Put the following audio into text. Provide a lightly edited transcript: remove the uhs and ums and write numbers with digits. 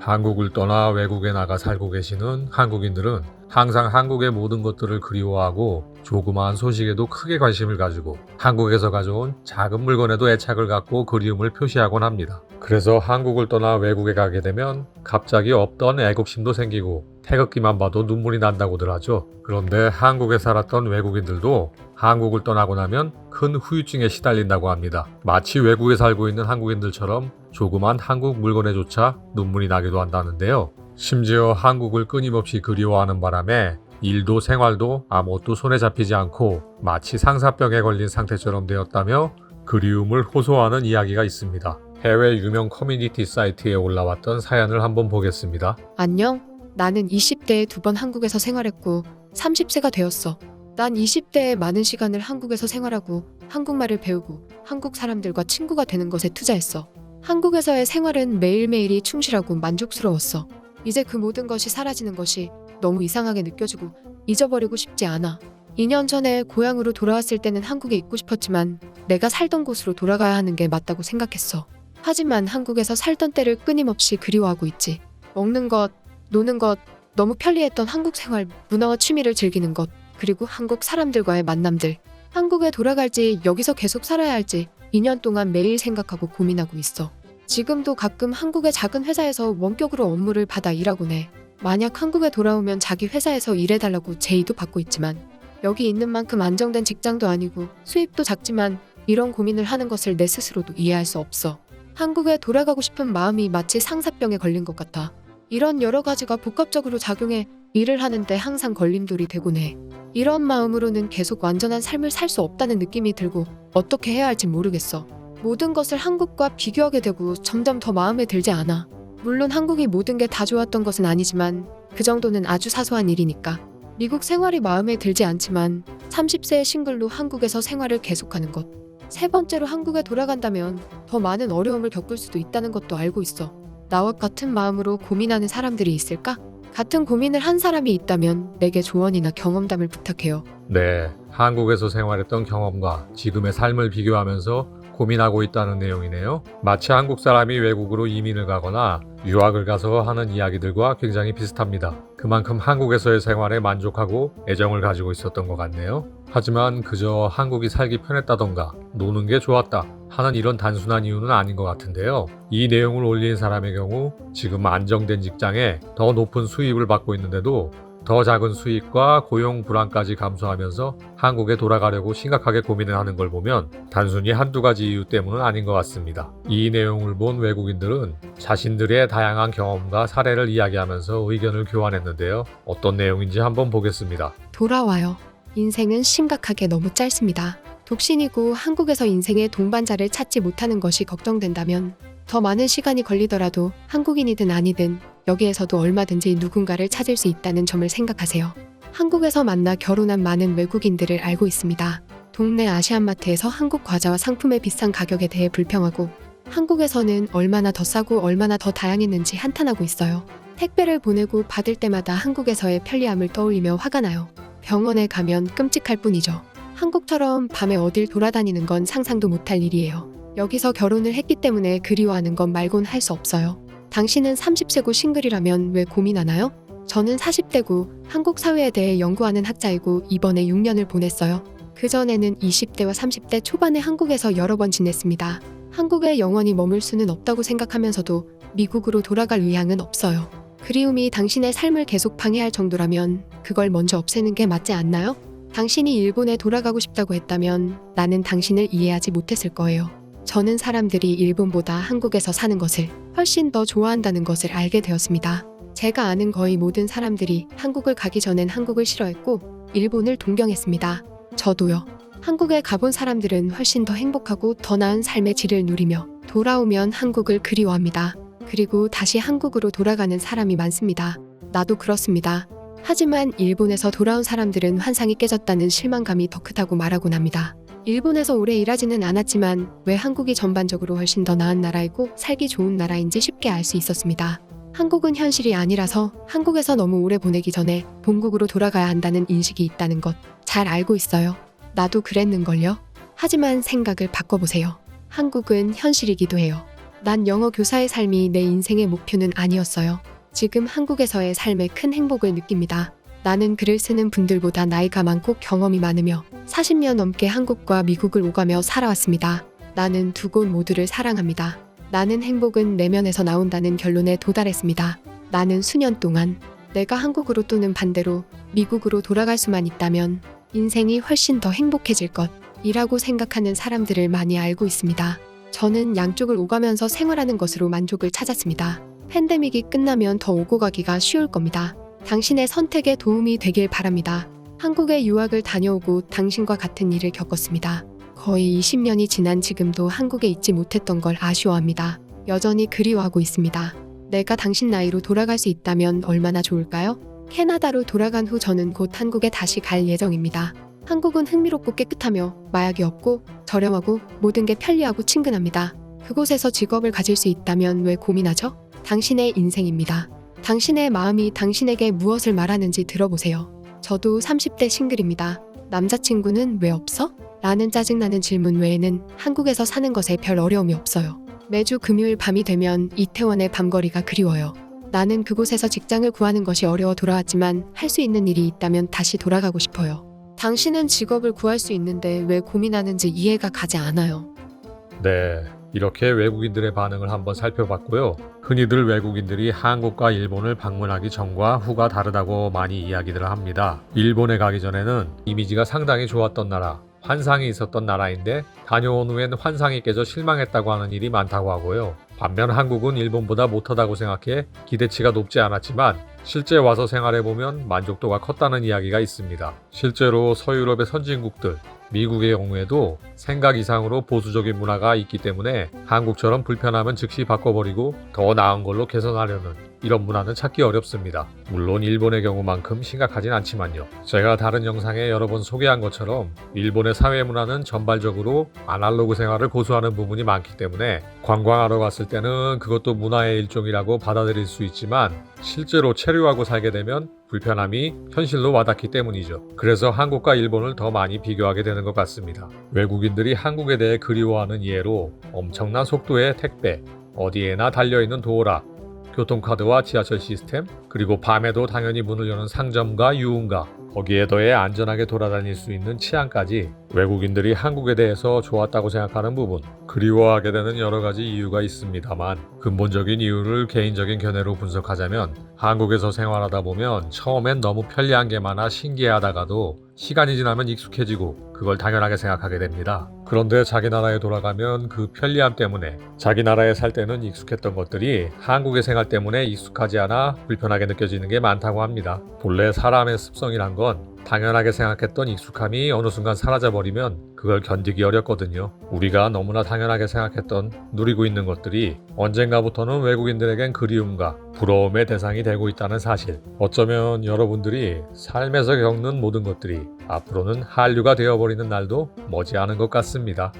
한국을 떠나 외국에 나가 살고 계시는 한국인들은 항상 한국의 모든 것들을 그리워하고 조그마한 소식에도 크게 관심을 가지고 한국에서 가져온 작은 물건에도 애착을 갖고 그리움을 표시하곤 합니다. 그래서 한국을 떠나 외국에 가게 되면 갑자기 없던 애국심도 생기고 태극기만 봐도 눈물이 난다고들 하죠. 그런데 한국에 살았던 외국인들도 한국을 떠나고 나면 큰 후유증에 시달린다고 합니다. 마치 외국에 살고 있는 한국인들처럼 조그만 한국 물건에조차 눈물이 나기도 한다는데요. 심지어 한국을 끊임없이 그리워하는 바람에 일도 생활도 아무것도 손에 잡히지 않고 마치 상사병에 걸린 상태처럼 되었다며 그리움을 호소하는 이야기가 있습니다. 해외 유명 커뮤니티 사이트에 올라왔던 사연을 한번 보겠습니다. 안녕. 나는 20대에 2번 한국에서 생활했고 30세가 되었어. 난 20대에 많은 시간을 한국에서 생활하고 한국말을 배우고 한국 사람들과 친구가 되는 것에 투자했어. 한국에서의 생활은 매일매일이 충실하고 만족스러웠어. 이제 그 모든 것이 사라지는 것이 너무 이상하게 느껴지고 잊어버리고 싶지 않아. 2년 전에 고향으로 돌아왔을 때는 한국에 있고 싶었지만 내가 살던 곳으로 돌아가야 하는 게 맞다고 생각했어. 하지만 한국에서 살던 때를 끊임없이 그리워하고 있지. 먹는 것, 노는 것, 너무 편리했던 한국 생활, 문화와 취미를 즐기는 것, 그리고 한국 사람들과의 만남들. 한국에 돌아갈지 여기서 계속 살아야 할지 2년 동안 매일 생각하고 고민하고 있어. 지금도 가끔 한국의 작은 회사에서 원격으로 업무를 받아 일하곤 해. 만약 한국에 돌아오면 자기 회사에서 일해달라고 제의도 받고 있지만 여기 있는 만큼 안정된 직장도 아니고 수입도 작지만 이런 고민을 하는 것을 내 스스로도 이해할 수 없어. 한국에 돌아가고 싶은 마음이 마치 상사병에 걸린 것 같아. 이런 여러 가지가 복합적으로 작용해 일을 하는데 항상 걸림돌이 되곤 해. 이런 마음으로는 계속 완전한 삶을 살 수 없다는 느낌이 들고 어떻게 해야 할지 모르겠어. 모든 것을 한국과 비교하게 되고 점점 더 마음에 들지 않아. 물론 한국이 모든 게 다 좋았던 것은 아니지만 그 정도는 아주 사소한 일이니까. 미국 생활이 마음에 들지 않지만 30세의 싱글로 한국에서 생활을 계속하는 것. 세 번째로 한국에 돌아간다면 더 많은 어려움을 겪을 수도 있다는 것도 알고 있어. 나와 같은 마음으로 고민하는 사람들이 있을까? 같은 고민을 한 사람이 있다면 내게 조언이나 경험담을 부탁해요. 네, 한국에서 생활했던 경험과 지금의 삶을 비교하면서 고민하고 있다는 내용이네요. 마치 한국 사람이 외국으로 이민을 가거나 유학을 가서 하는 이야기들과 굉장히 비슷합니다. 그만큼 한국에서의 생활에 만족하고 애정을 가지고 있었던 것 같네요. 하지만 그저 한국이 살기 편했다던가 노는 게 좋았다 하는 이런 단순한 이유는 아닌 것 같은데요. 이 내용을 올린 사람의 경우 지금 안정된 직장에 더 높은 수입을 받고 있는데도 더 작은 수입과 고용 불안까지 감수하면서 한국에 돌아가려고 심각하게 고민을 하는 걸 보면 단순히 한두 가지 이유 때문은 아닌 것 같습니다. 이 내용을 본 외국인들은 자신들의 다양한 경험과 사례를 이야기하면서 의견을 교환했는데요. 어떤 내용인지 한번 보겠습니다. 돌아와요. 인생은 심각하게 너무 짧습니다. 독신이고 한국에서 인생의 동반자를 찾지 못하는 것이 걱정된다면 더 많은 시간이 걸리더라도 한국인이든 아니든 여기에서도 얼마든지 누군가를 찾을 수 있다는 점을 생각하세요. 한국에서 만나 결혼한 많은 외국인들을 알고 있습니다. 동네 아시안마트에서 한국 과자와 상품의 비싼 가격에 대해 불평하고 한국에서는 얼마나 더 싸고 얼마나 더 다양했는지 한탄하고 있어요. 택배를 보내고 받을 때마다 한국에서의 편리함을 떠올리며 화가 나요. 병원에 가면 끔찍할 뿐이죠. 한국처럼 밤에 어딜 돌아다니는 건 상상도 못할 일이에요. 여기서 결혼을 했기 때문에 그리워하는 것 말곤 할 수 없어요. 당신은 30세고 싱글이라면 왜 고민하나요? 저는 40대고 한국 사회에 대해 연구하는 학자이고 이번에 6년을 보냈어요. 그전에는 20대와 30대 초반에 한국에서 여러 번 지냈습니다. 한국에 영원히 머물 수는 없다고 생각하면서도 미국으로 돌아갈 의향은 없어요. 그리움이 당신의 삶을 계속 방해할 정도라면 그걸 먼저 없애는 게 맞지 않나요? 당신이 일본에 돌아가고 싶다고 했다면 나는 당신을 이해하지 못했을 거예요. 저는 사람들이 일본보다 한국에서 사는 것을 훨씬 더 좋아한다는 것을 알게 되었습니다. 제가 아는 거의 모든 사람들이 한국을 가기 전엔 한국을 싫어했고 일본을 동경했습니다. 저도요. 한국에 가본 사람들은 훨씬 더 행복하고 더 나은 삶의 질을 누리며 돌아오면 한국을 그리워합니다. 그리고 다시 한국으로 돌아가는 사람이 많습니다. 나도 그렇습니다. 하지만 일본에서 돌아온 사람들은 환상이 깨졌다는 실망감이 더 크다고 말하곤 합니다. 일본에서 오래 일하지는 않았지만 왜 한국이 전반적으로 훨씬 더 나은 나라이고 살기 좋은 나라인지 쉽게 알 수 있었습니다. 한국은 현실이 아니라서 한국에서 너무 오래 보내기 전에 본국으로 돌아가야 한다는 인식이 있다는 것 잘 알고 있어요. 나도 그랬는걸요. 하지만 생각을 바꿔보세요. 한국은 현실이기도 해요. 난 영어 교사의 삶이 내 인생의 목표는 아니었어요. 지금 한국에서의 삶에 큰 행복을 느낍니다. 나는 글을 쓰는 분들보다 나이가 많고 경험이 많으며 40년 넘게 한국과 미국을 오가며 살아왔습니다. 나는 두 곳 모두를 사랑합니다. 나는 행복은 내면에서 나온다는 결론에 도달했습니다. 나는 수년 동안 내가 한국으로 또는 반대로 미국으로 돌아갈 수만 있다면 인생이 훨씬 더 행복해질 것이라고 생각하는 사람들을 많이 알고 있습니다. 저는 양쪽을 오가면서 생활하는 것으로 만족을 찾았습니다. 팬데믹이 끝나면 더 오고 가기가 쉬울 겁니다. 당신의 선택에 도움이 되길 바랍니다. 한국에 유학을 다녀오고 당신과 같은 일을 겪었습니다. 거의 20년이 지난 지금도 한국에 있지 못했던 걸 아쉬워합니다. 여전히 그리워하고 있습니다. 내가 당신 나이로 돌아갈 수 있다면 얼마나 좋을까요? 캐나다로 돌아간 후 저는 곧 한국에 다시 갈 예정입니다. 한국은 흥미롭고 깨끗하며 마약이 없고 저렴하고 모든 게 편리하고 친근합니다. 그곳에서 직업을 가질 수 있다면 왜 고민하죠? 당신의 인생입니다. 당신의 마음이 당신에게 무엇을 말하는지 들어보세요. 저도 30대 싱글입니다. 남자친구는 왜 없어? 라는 짜증나는 질문 외에는 한국에서 사는 것에 별 어려움이 없어요. 매주 금요일 밤이 되면 이태원의 밤거리가 그리워요. 나는 그곳에서 직장을 구하는 것이 어려워 돌아왔지만 할 수 있는 일이 있다면 다시 돌아가고 싶어요. 당신은 직업을 구할 수 있는데 왜 고민하는지 이해가 가지 않아요. 네, 이렇게 외국인들의 반응을 한번 살펴봤고요. 흔히들 외국인들이 한국과 일본을 방문하기 전과 후가 다르다고 많이 이야기들을 합니다. 일본에 가기 전에는 이미지가 상당히 좋았던 나라, 환상이 있었던 나라인데 다녀온 후엔 환상이 깨져 실망했다고 하는 일이 많다고 하고요. 반면 한국은 일본보다 못하다고 생각해 기대치가 높지 않았지만 실제 와서 생활해보면 만족도가 컸다는 이야기가 있습니다. 실제로 서유럽의 선진국들, 미국의 경우에도 생각 이상으로 보수적인 문화가 있기 때문에 한국처럼 불편하면 즉시 바꿔버리고 더 나은 걸로 개선하려는 이런 문화는 찾기 어렵습니다. 물론 일본의 경우만큼 심각하진 않지만요. 제가 다른 영상에 여러 번 소개한 것처럼 일본의 사회 문화는 전반적으로 아날로그 생활을 고수하는 부분이 많기 때문에 관광하러 갔을 때는 그것도 문화의 일종이라고 받아들일 수 있지만 실제로 체류하고 살게 되면 불편함이 현실로 와닿기 때문이죠. 그래서 한국과 일본을 더 많이 비교하게 되는 것 같습니다. 외국인들이 한국에 대해 그리워하는 예로 엄청난 속도의 택배, 어디에나 달려있는 도어락, 교통카드와 지하철 시스템, 그리고 밤에도 당연히 문을 여는 상점과 유흥가, 거기에 더해 안전하게 돌아다닐 수 있는 치안까지 외국인들이 한국에 대해서 좋았다고 생각하는 부분, 그리워하게 되는 여러 가지 이유가 있습니다만 근본적인 이유를 개인적인 견해로 분석하자면 한국에서 생활하다 보면 처음엔 너무 편리한 게 많아 신기하다가도 시간이 지나면 익숙해지고 그걸 당연하게 생각하게 됩니다. 그런데 자기 나라에 돌아가면 그 편리함 때문에 자기 나라에 살 때는 익숙했던 것들이 한국의 생활 때문에 익숙하지 않아 불편하게 느껴지는 게 많다고 합니다. 본래 사람의 습성이란 건 당연하게 생각했던 익숙함이 어느 순간 사라져버리면 그걸 견디기 어렵거든요. 우리가 너무나 당연하게 생각했던 누리고 있는 것들이 언젠가부터는 외국인들에겐 그리움과 부러움의 대상이 되고 있다는 사실. 어쩌면 여러분들이 삶에서 겪는 모든 것들이 앞으로는 한류가 되어버리는 날도 머지않은 것 같습니다.